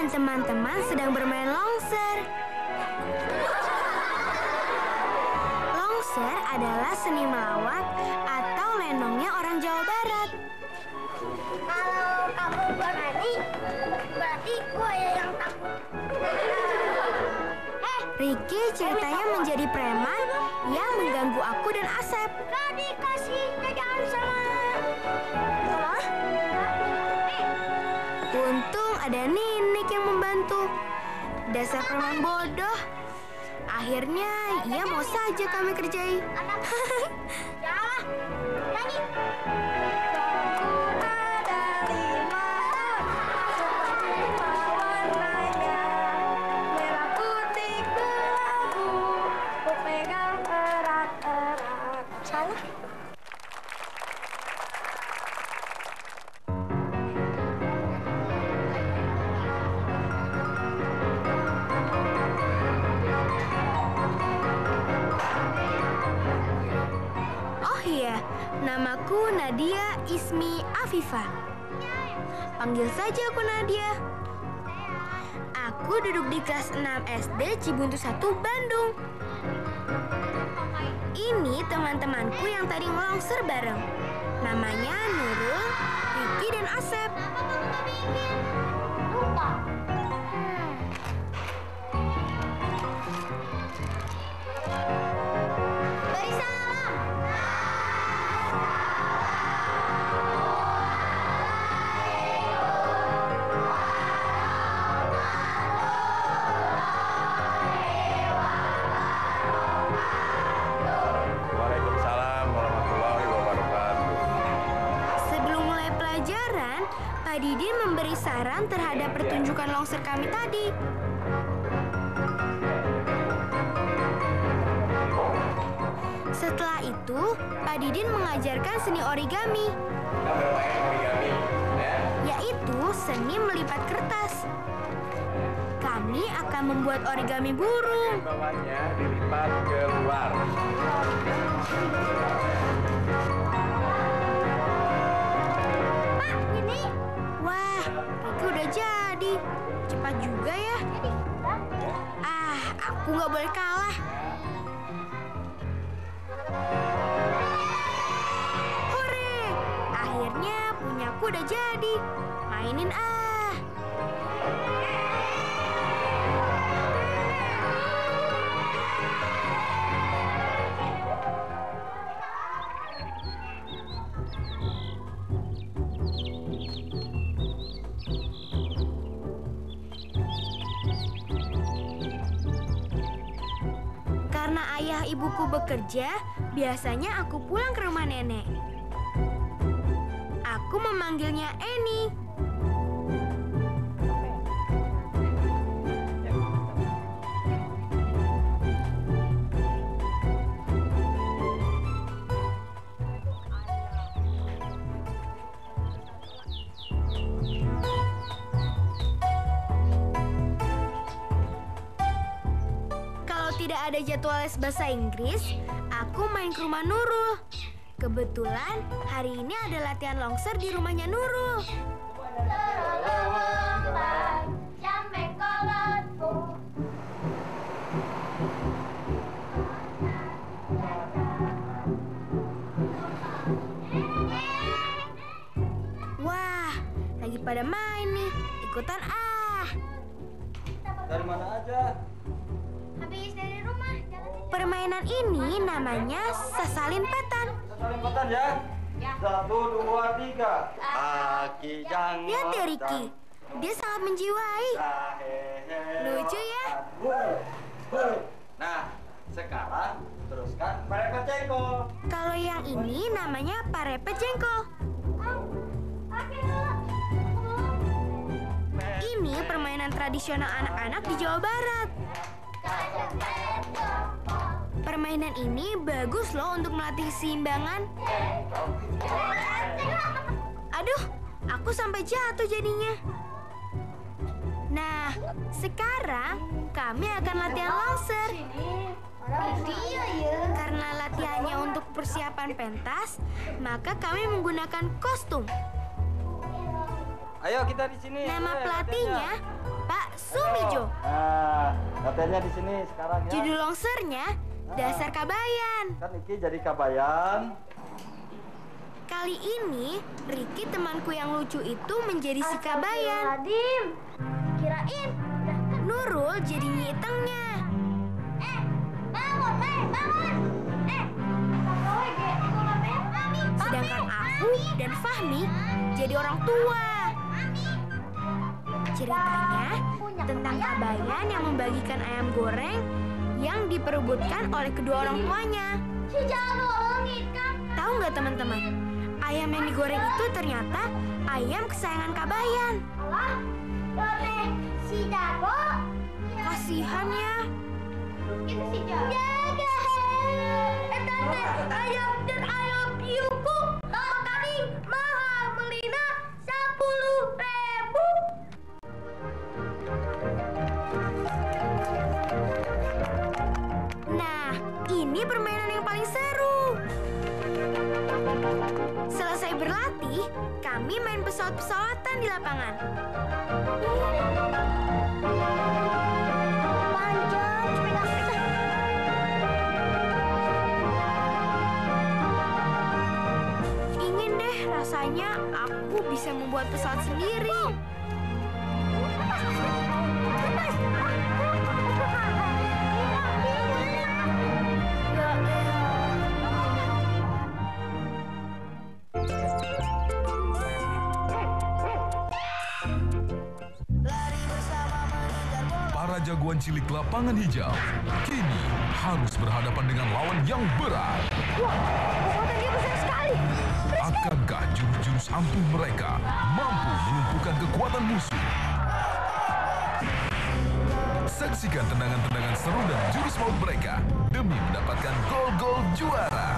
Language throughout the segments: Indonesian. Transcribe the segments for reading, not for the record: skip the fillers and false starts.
dan teman-teman sedang bermain longser. Longser adalah seni melawat atau lenongnya orang Jawa Barat. Kalau kamu berani, berarti gue yang takut. Ricky ceritanya menjadi preman yang mengganggu aku dan Asep. Gak dikasih jajan sama. Untung ada Ninik yang membantu. Dasar preman bodoh. Akhirnya ia mau saja kami kerjai. Jalan, nyanyi. Namaku Nadia Ismi Afifa. Panggil saja aku Nadia. Aku duduk di kelas 6 SD Cibuntu 1, Bandung. Ini teman-temanku yang tadi ngelongser bareng. Namanya Nurul, Ricky, dan Asep. Lupa. Beri salam. Waalaikumsalam warahmatullahi wabarakatuh. Sebelum mulai pelajaran, Pak Didin memberi saran terhadap pertunjukan longser kami tadi. Setelah itu, Pak Didin mengajarkan seni origami, Kita bermain origami, ya. yaitu seni melipat kertas. Kami akan membuat origami burung. Bawahnya dilipat keluar. Pak, ini. Wah, Ricky udah jadi. Cepat juga ya. Aku nggak boleh kalah. Hore! Akhirnya punyaku udah jadi. Mainin ah. Karena ayah ibuku bekerja, biasanya aku pulang ke rumah nenek. Aku memanggilnya Eni. Kalau tidak ada jadwal les bahasa Inggris, aku main ke rumah Nurul. Kebetulan hari ini ada latihan longser di rumahnya Nurul. Wah, lagi pada main nih. Ikutan ah. Dari mana aja? Habis dari rumah, jalan. Permainan ini namanya sasalin petan. Saling petan ya. 1, 2, 3. Aki jang. Lihat deh Ricky, dia sangat menjiwai. Lucu ya? Nah, sekarang teruskan merepet jengkol. Kalau yang ini namanya parepet jengkol. Ini permainan tradisional anak-anak di Jawa Barat. Permainan ini bagus loh untuk melatih keseimbangan. Aduh, aku sampai jatuh jadinya. Nah, sekarang kami akan latihan longser. Karena latihannya untuk persiapan pentas, maka kami menggunakan kostum. Ayo kita di sini. Nama pelatihnya Pak Sumijo. Nah, latihannya di sini sekarang ya. Judul longsernya Dasar Kabayan. Kan Iki jadi kabayan. Kali ini Ricky temanku yang lucu itu menjadi si Kabayan. Adim, kirain udah kan. Nurul jadi Nyitengnya. Bangun, bangun. Pokoknya kayak Mami. Sedangkan aku dan Fahmi jadi orang tua. Ceritanya tentang Kabayan yang membagikan ayam goreng yang diperebutkan oleh kedua orang tuanya. Si Jago langit kan. Tahu nggak teman-teman? Ayam yang digoreng itu ternyata ayam kesayangan Kabayan. Alah, Dore, si Jago. Kasihan ya. Itu si Jago. Jaga. Tante, ayam dan ayam piuku. Kami mahal melina 10.000. Nah, ini permainan yang paling seru. Selesai berlatih, kami main pesawat-pesawatan di lapangan. Panjang, sepeda. Ingin deh rasanya aku bisa membuat pesawat sendiri. Para jagoan cilik lapangan hijau kini harus berhadapan dengan lawan yang berat. Kekuatan dia besar sekali. Akankah jurus-jurus ampuh mereka mampu melumpuhkan kekuatan musuh? Saksikan tendangan-tendangan seru dan jurus maut mereka demi mendapatkan gol-gol juara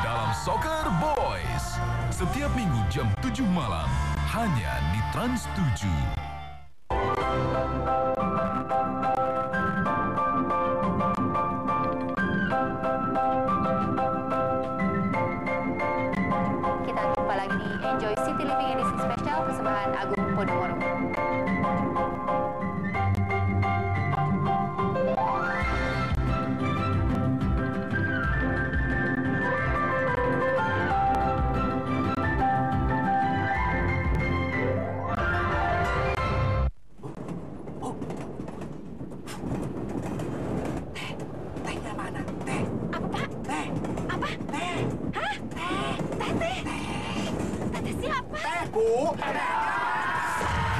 dalam Soccer Boys. Setiap minggu jam 7 malam hanya di Trans 7. Kita jumpa lagi di Enjoy City Living edisi spesial persembahan Agung Podomoro.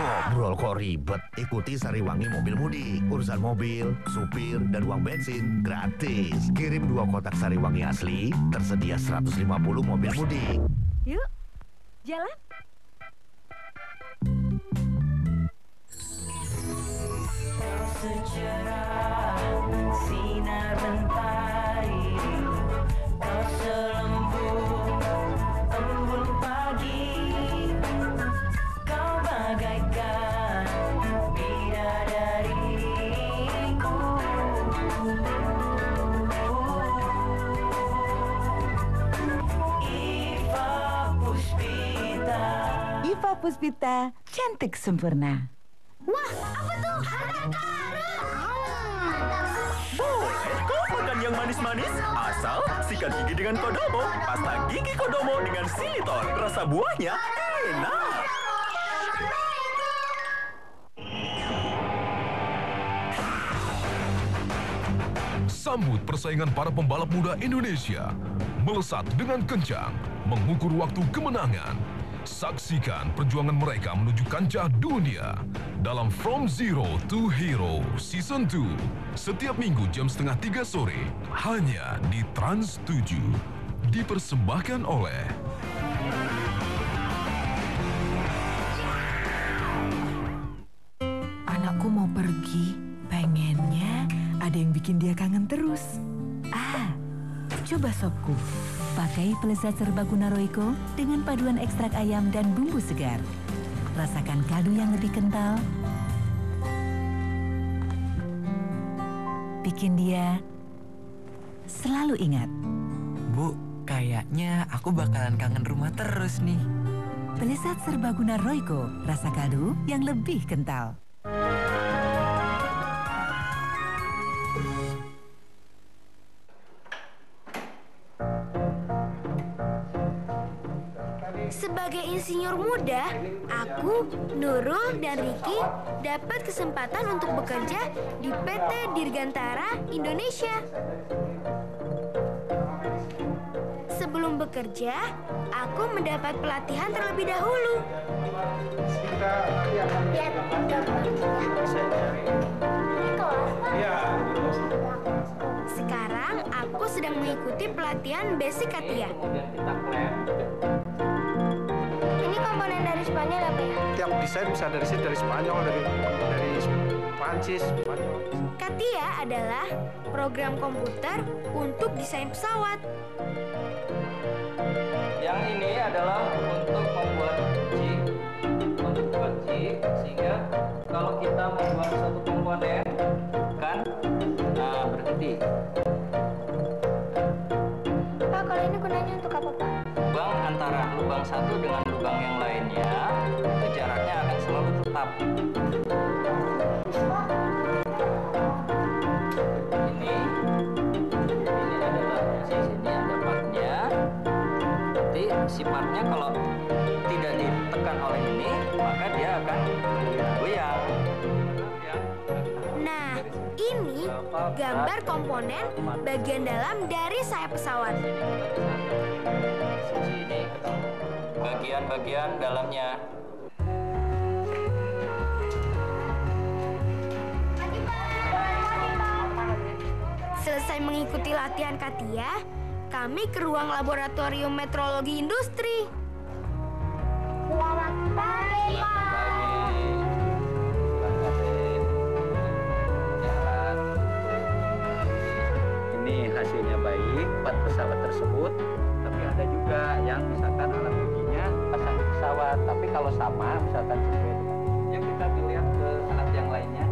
Ngobrol kok ribet? Ikuti Sariwangi Mobil Mudik. Urusan mobil, supir, dan uang bensin gratis. Kirim 2 kotak Sariwangi asli, tersedia 150 mobil mudik. Yuk, jalan. Secerah sinar mentari, kau selembut embun pagi, kau bagaikan bidadariku. Iva Puspita. Iva Puspita, cantik sempurna. Wah, apa tuh? Harta karun. Boleh kau makan yang manis-manis? Asal sikat gigi dengan Kodomo. Pasta gigi Kodomo dengan Siliton. Rasa buahnya enak. Sambut persaingan para pembalap muda Indonesia. Melesat dengan kencang, mengukur waktu kemenangan. Saksikan perjuangan mereka menuju kancah dunia dalam From Zero to Hero Season 2. Setiap minggu jam 2:30 sore, hanya di Trans 7. Dipersembahkan oleh Anakku mau pergi, pengennya ada yang bikin dia kangen terus. Coba sopku. Pakai pelezat serbaguna Royco dengan paduan ekstrak ayam dan bumbu segar. Rasakan kaldu yang lebih kental. Bikin dia selalu ingat. Bu, kayaknya aku bakalan kangen rumah terus nih. Pelesat serbaguna Royco, rasa kaldu yang lebih kental. Sebagai insinyur muda, aku, Nurul, dan Ricky dapat kesempatan untuk bekerja di PT Dirgantara Indonesia. Sebelum bekerja, aku mendapat pelatihan terlebih dahulu. Sekarang aku sedang mengikuti pelatihan basic CATIA. Ini komponen dari Spanyol apa ya? Tiap desain bisa dari sini, dari Spanyol, dari Prancis. CATIA adalah program komputer untuk desain pesawat. Yang ini adalah untuk membuat chip, sehingga kalau kita membuat satu komponen kan berhenti. Pak, kalau ini gunanya untuk apa, Pak? Lubang antara lubang satu dengan lubang yang lainnya itu jaraknya akan selalu tetap. Ini adalah di sini ada partnya. Nanti si partnya kalau tidak ditekan oleh ini, maka dia akan goyang. Nah, ini gambar komponen bagian dalam dari sayap pesawat. Sini bagian-bagian dalamnya. Selesai mengikuti latihan CATIA, kami ke ruang laboratorium metrologi industri. Selamat pagi, Pak. Ini hasilnya baik, 4 pesawat tersebut. Tapi ada juga yang misalkan alat ujinya pasang di pesawat. Tapi kalau sama, misalkan sesuai dengan yang kita lihat ke alat yang lainnya.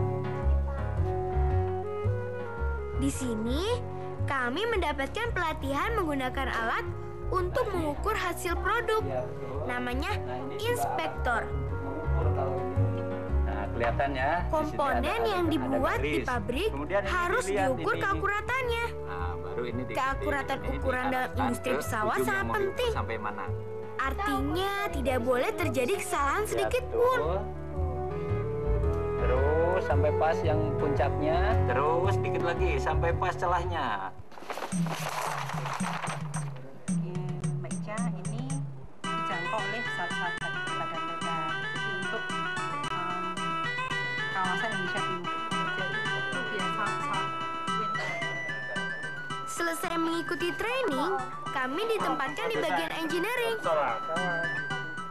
Di sini, kami mendapatkan pelatihan menggunakan alat untuk mengukur hasil produk. Namanya inspektor. Nah, kelihatannya komponen yang dibuat di pabrik harus diukur keakuratannya. Nah, baru ini keakuratan ukuran dalam industri pesawat sangat penting. Sampai mana? Artinya tidak boleh terjadi kesalahan sedikit pun. Terus sampai pas yang puncaknya, terus dikit lagi sampai pas celahnya. Mbak Ica, ini dijangkau oleh salah satu badan lebar. Jadi untuk kawasan Indonesia Timur. Jadi itu biasa Selesai mengikuti training, kami ditempatkan di bagian engineering.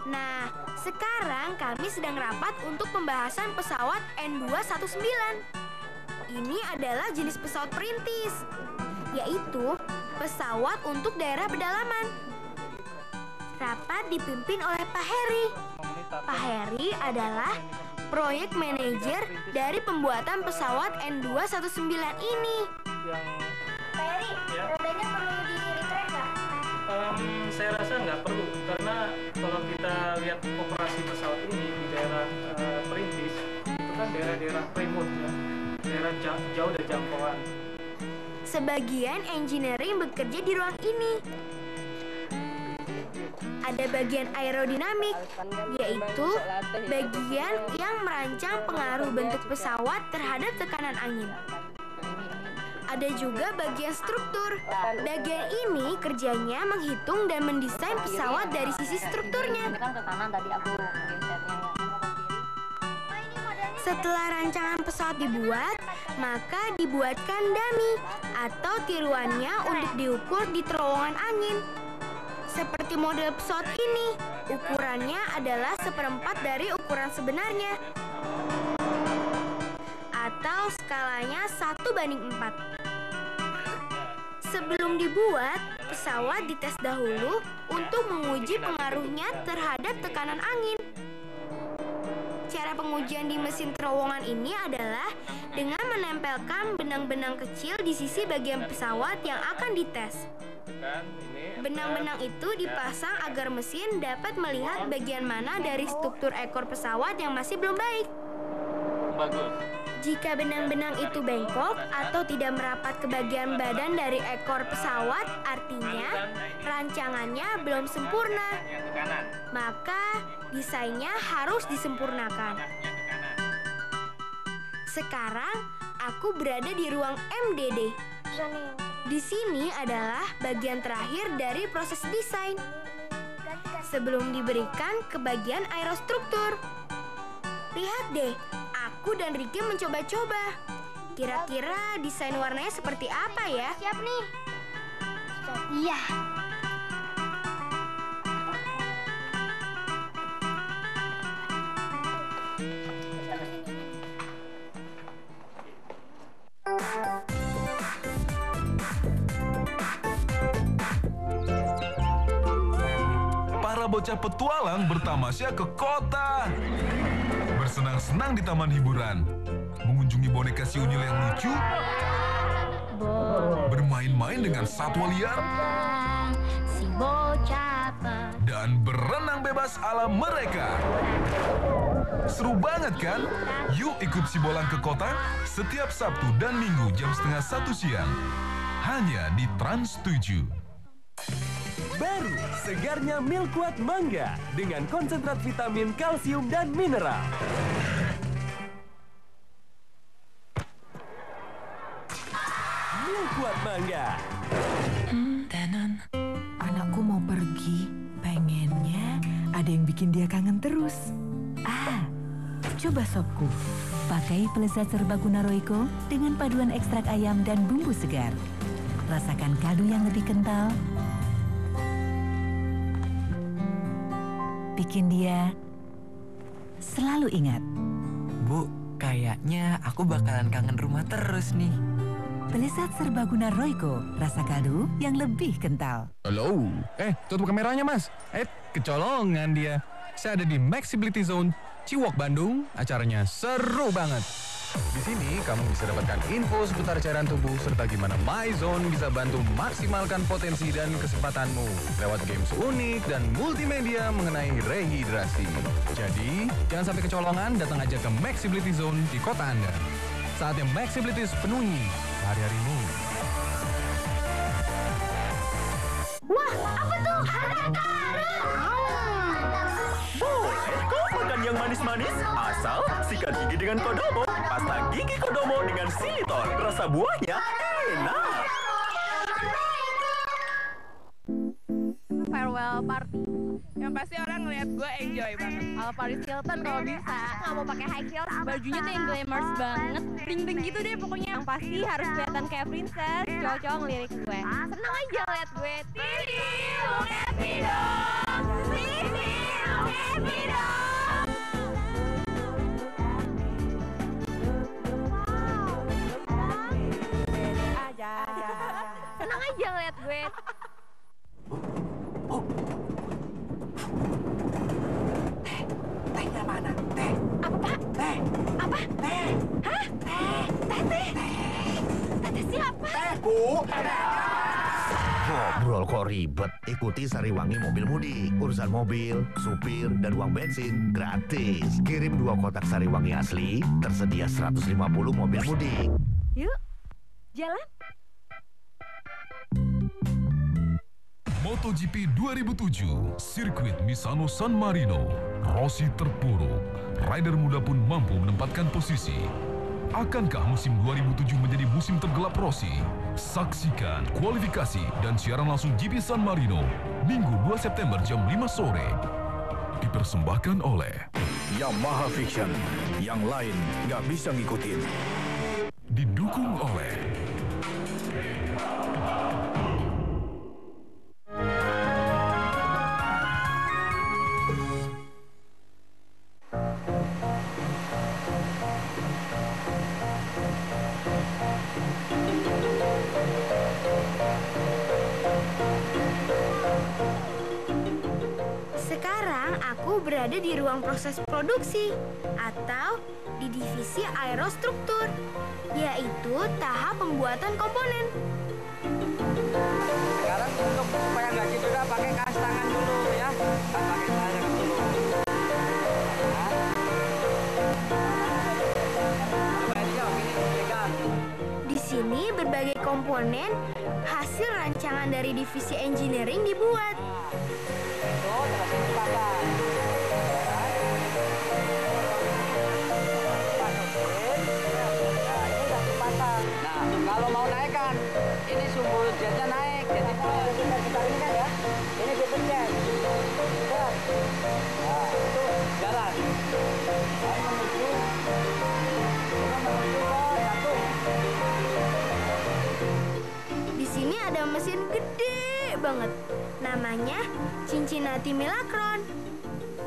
Nah, sekarang kami sedang rapat untuk pembahasan pesawat N219. Ini adalah jenis pesawat perintis, yaitu pesawat untuk daerah pedalaman. Rapat dipimpin oleh Pak Heri. Pak Heri adalah proyek manajer dari pembuatan pesawat N219 ini. Pak Heri, rodanya perlu di-retrain nggak? Saya rasa nggak perlu, karena kalau kita lihat operasi pesawat ini di daerah perintis, itu kan daerah-daerah remote ya, daerah jauh dari jangkauan. Sebagian engineering bekerja di ruang ini. Ada bagian aerodinamik, yaitu bagian yang merancang pengaruh bentuk pesawat terhadap tekanan angin. Ada juga bagian struktur. Bagian ini kerjanya menghitung dan mendesain pesawat dari sisi strukturnya. Setelah rancangan pesawat dibuat, maka dibuatkan dummy atau tiruannya untuk diukur di terowongan angin. Seperti model pesawat ini, ukurannya adalah 1/4 dari ukuran sebenarnya. Atau skalanya 1:4. Sebelum dibuat, pesawat dites dahulu untuk menguji pengaruhnya terhadap tekanan angin. Cara pengujian di mesin terowongan ini adalah dengan menempelkan benang-benang kecil di sisi bagian pesawat yang akan dites. Kan ini Benang-benang itu dipasang agar mesin dapat melihat bagian mana dari struktur ekor pesawat yang masih belum baik. Bagus. Jika benang-benang itu bengkok atau tidak merapat ke bagian badan dari ekor pesawat, artinya rancangannya belum sempurna. Maka desainnya harus disempurnakan. Sekarang aku berada di ruang MDD. Di sini adalah bagian terakhir dari proses desain sebelum diberikan ke bagian aerostruktur. Lihat deh, aku dan Ricky mencoba-coba. Kira-kira desain warnanya seperti apa ya? Siap nih. Iya. Para bocah petualang bertamasya ke kota. Bersenang-senang di taman hiburan. Mengunjungi boneka si unyil yang lucu. Bermain-main dengan satwa liar. Si bocah Dan berenang bebas ala mereka. Seru banget kan? Yuk ikut si Bolang ke kota setiap Sabtu dan Minggu jam 12:30 siang. Hanya di Trans 7. Baru segarnya Milkuat Mangga dengan konsentrat vitamin, kalsium, dan mineral. Milkuat Mangga. Anakku mau pergi, pengennya ada yang bikin dia kangen terus. Coba sopku. Pakai pelezat serbaguna Royco dengan paduan ekstrak ayam dan bumbu segar. Rasakan kaldu yang lebih kental. Bikin dia selalu ingat. Bu, kayaknya aku bakalan kangen rumah terus nih. Pelezat serbaguna Royco, rasa kaldu yang lebih kental. Halo, tutup kameranya mas. Kecolongan dia. Saya ada di Maxibility Zone Ciwok Bandung. Acaranya seru banget. Di sini kamu bisa dapatkan info seputar cairan tubuh serta gimana MyZone bisa bantu maksimalkan potensi dan kesempatanmu lewat games unik dan multimedia mengenai rehidrasi. Jadi, jangan sampai kecolongan, datang aja ke Maxibility Zone di kota Anda. Saatnya Maxibility penuhi hari-harimu. Wah, apa tuh? Harta karun. Boleh kok makan yang manis-manis? Asal sikat gigi dengan Kodomo. Pasta gigi Kodomo dengan Siliton. Rasa buahnya enak. Farewell party. Yang pasti orang ngeliat gue enjoy banget. Kalau Paris Hilton kalau bisa nggak mau pakai high heels, bajunya tuh yang glamorous banget, bling-bling gitu deh pokoknya. Yang pasti harus kelihatan kayak princess. Cowok-cowok ngelirik gue. Seneng aja liat gue. Titi, lu happy dong. Titi, lu happy dong. Seneng aja ngeliat gue. Tehnya mana? Teh. Apa, Pak? Teh. Apa? Teh. Hah? Teh. Teh siapa? Teh, Bu. Ngobrol kok ribet? Ikuti Sariwangi Mobil Mudik. Urusan mobil, supir, dan uang bensin gratis. Kirim 2 kotak Sariwangi asli, tersedia 150 mobil mudik. Yuk, jalan. MotoGP 2007, sirkuit Misano San Marino. Rossi terpuruk, rider muda pun mampu menempatkan posisi. Akankah musim 2007 menjadi musim tergelap Rossi? Saksikan kualifikasi dan siaran langsung GP San Marino, Minggu 2 September jam 5 sore. Dipersembahkan oleh Yamaha Fiction, yang lain nggak bisa ngikutin. Didukung oleh Sekarang aku berada di ruang proses produksi atau di divisi aerostruktur, yaitu tahap pembuatan komponen. Sekarang untuk supaya nggak cedera pakai kas tangan dulu ya. Pakai tangan dulu. Di sini berbagai komponen hasil rancangan dari divisi engineering dibuat. Nah, kalau mau naikkan, ini sumbu jetnya naik. Jadi kita ini kan ya, ini bibir jet. Nah, itu jalan. Menuju ke jantung. Di sini ada mesin gede banget. Namanya Cincinnati Milacron.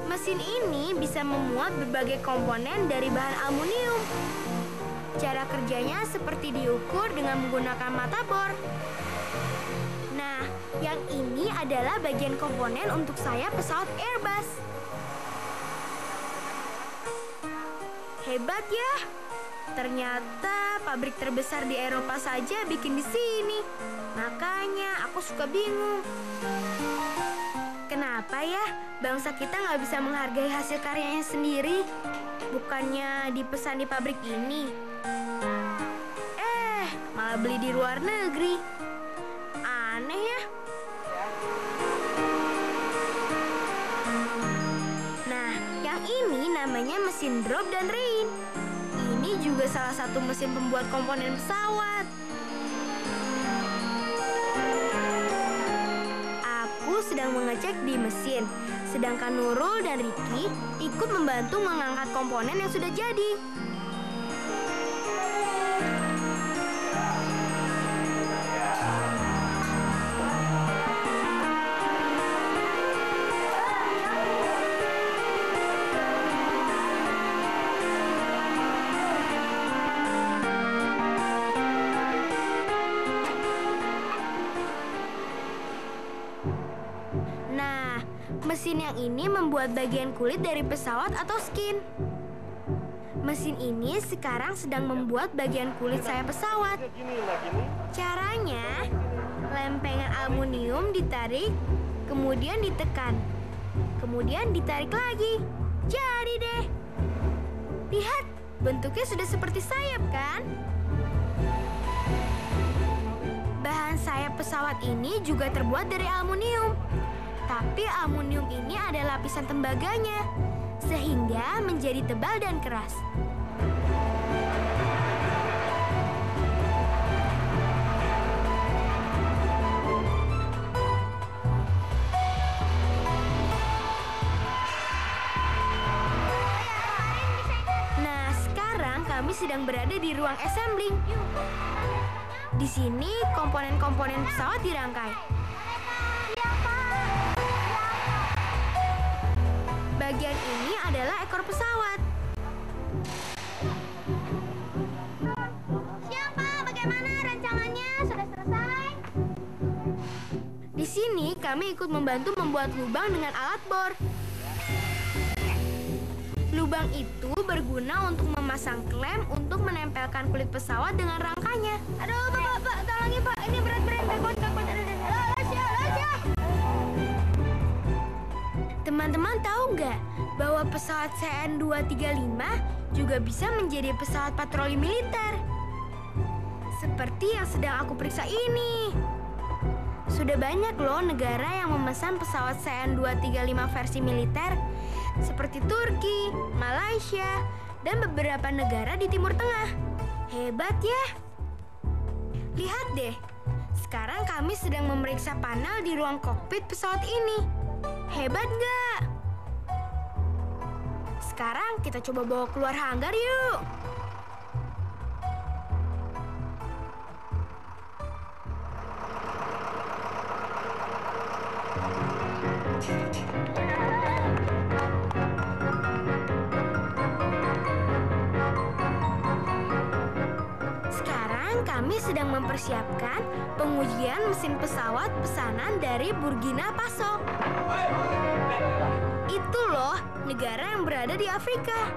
Mesin ini bisa memuat berbagai komponen dari bahan aluminium. Cara kerjanya seperti diukur dengan menggunakan mata bor. Nah, yang ini adalah bagian komponen untuk sayap pesawat Airbus. Hebat ya! Ternyata pabrik terbesar di Eropa saja bikin di sini. Makanya aku suka bingung. Kenapa ya bangsa kita nggak bisa menghargai hasil karyanya sendiri? Bukannya dipesan di pabrik ini? Malah beli di luar negeri. Aneh ya. Nah, yang ini namanya mesin drop dan rain. Ini juga salah satu mesin pembuat komponen pesawat. Aku sedang mengecek di mesin, sedangkan Nurul dan Ricky ikut membantu mengangkat komponen yang sudah jadi. Mesin yang ini membuat bagian kulit dari pesawat atau skin. Mesin ini sekarang sedang membuat bagian kulit sayap pesawat. Caranya, lempengan aluminium ditarik, kemudian ditekan, kemudian ditarik lagi. Jadi deh. Lihat, bentuknya sudah seperti sayap kan? Bahan sayap pesawat ini juga terbuat dari aluminium. Tapi aluminium ini ada lapisan tembaganya, sehingga menjadi tebal dan keras. Nah, sekarang kami sedang berada di ruang assembling. Di sini komponen-komponen pesawat dirangkai. Bagian ini adalah ekor pesawat. Siapa? Bagaimana rancangannya? Sudah selesai? Di sini kami ikut membantu membuat lubang dengan alat bor. Lubang itu berguna untuk memasang klem untuk menempelkan kulit pesawat dengan rangkanya. Aduh, Pak, tolongin Pak. Ini berat-berat. Takut. Teman-teman tahu nggak bahwa pesawat CN-235 juga bisa menjadi pesawat patroli militer? Seperti yang sedang aku periksa ini. Sudah banyak loh negara yang memesan pesawat CN-235 versi militer, seperti Turki, Malaysia, dan beberapa negara di Timur Tengah. Hebat ya! Lihat deh, sekarang kami sedang memeriksa panel di ruang kokpit pesawat ini. Hebat nggak? Sekarang kita coba bawa keluar hanggar yuk. Sekarang kami sedang mempersiapkan pengujian mesin pesawat pesanan dari Burkina Faso. Itu loh, negara yang berada di Afrika.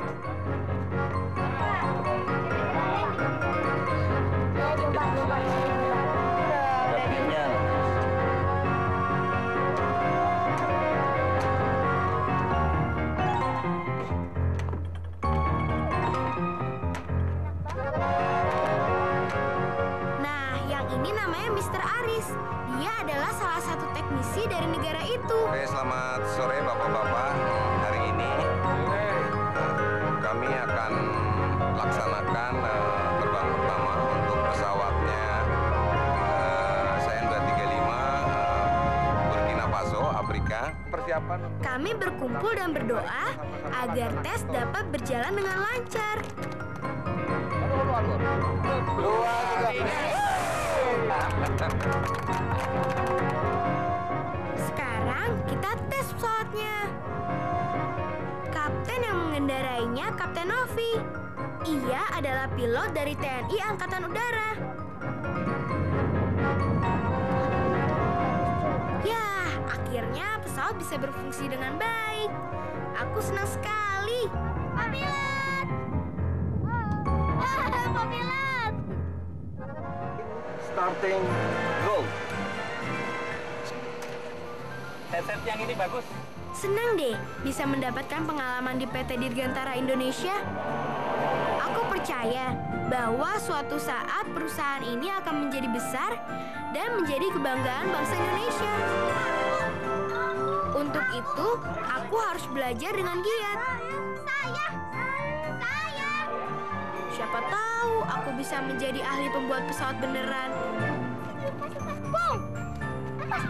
ini namanya Mr. Aris. Dia adalah salah satu teknisi dari negara itu. Oke, selamat sore Bapak-Bapak. Hari ini kami akan laksanakan terbang pertama untuk pesawatnya CN235 Burkina Faso, Afrika. Persiapan. Kami berkumpul dan berdoa agar tes dapat berjalan dengan lancar. Sekarang kita tes pesawatnya. Kapten yang mengendarainya Kapten Novi. Ia adalah pilot dari TNI Angkatan Udara. Ya, akhirnya pesawat bisa berfungsi dengan baik. Aku senang sekali. Pilot! Pak Pilot! Starting go. Headset yang ini bagus. Senang deh bisa mendapatkan pengalaman di PT Dirgantara Indonesia. Aku percaya bahwa suatu saat perusahaan ini akan menjadi besar dan menjadi kebanggaan bangsa Indonesia. Untuk itu, aku harus belajar dengan giat. Siapa tahu aku bisa menjadi ahli pembuat pesawat beneran. Bung! Lepas!